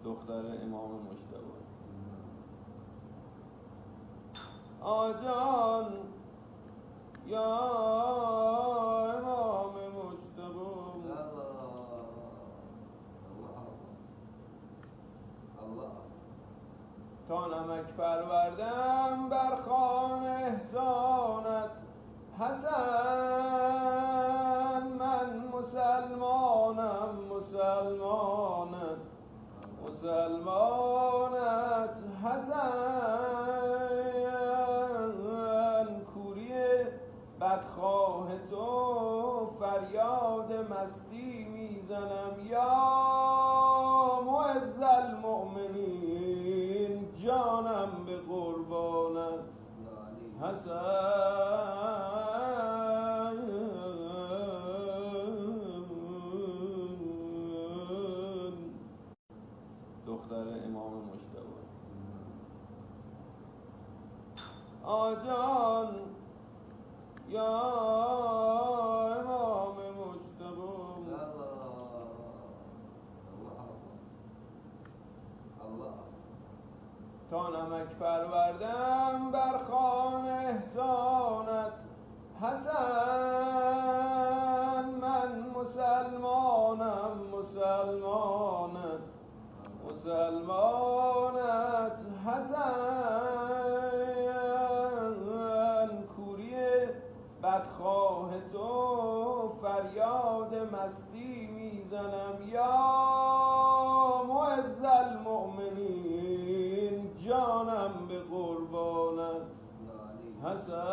دختر امام مجتبی. آجان یا امام مجتبی، تا نمک پروردم بر خوان احسانت حسن. من مسلمانم مسلمانت مسلمانت حسن. کوری بدخواه تو فریاد مستی میزنم یا معز المؤمنین، جانم به قربانت حسن. دختر امام مجتبی. آجان یا امام مجتبی، تا نمک پروردم بر خوان احسانت حسن. من مسلمانم مسلمانت مسلمانت حسن. کوری بدخواه تو فریاد مستی میزنم یا معز المؤمنین، جانم به قربانت حسن.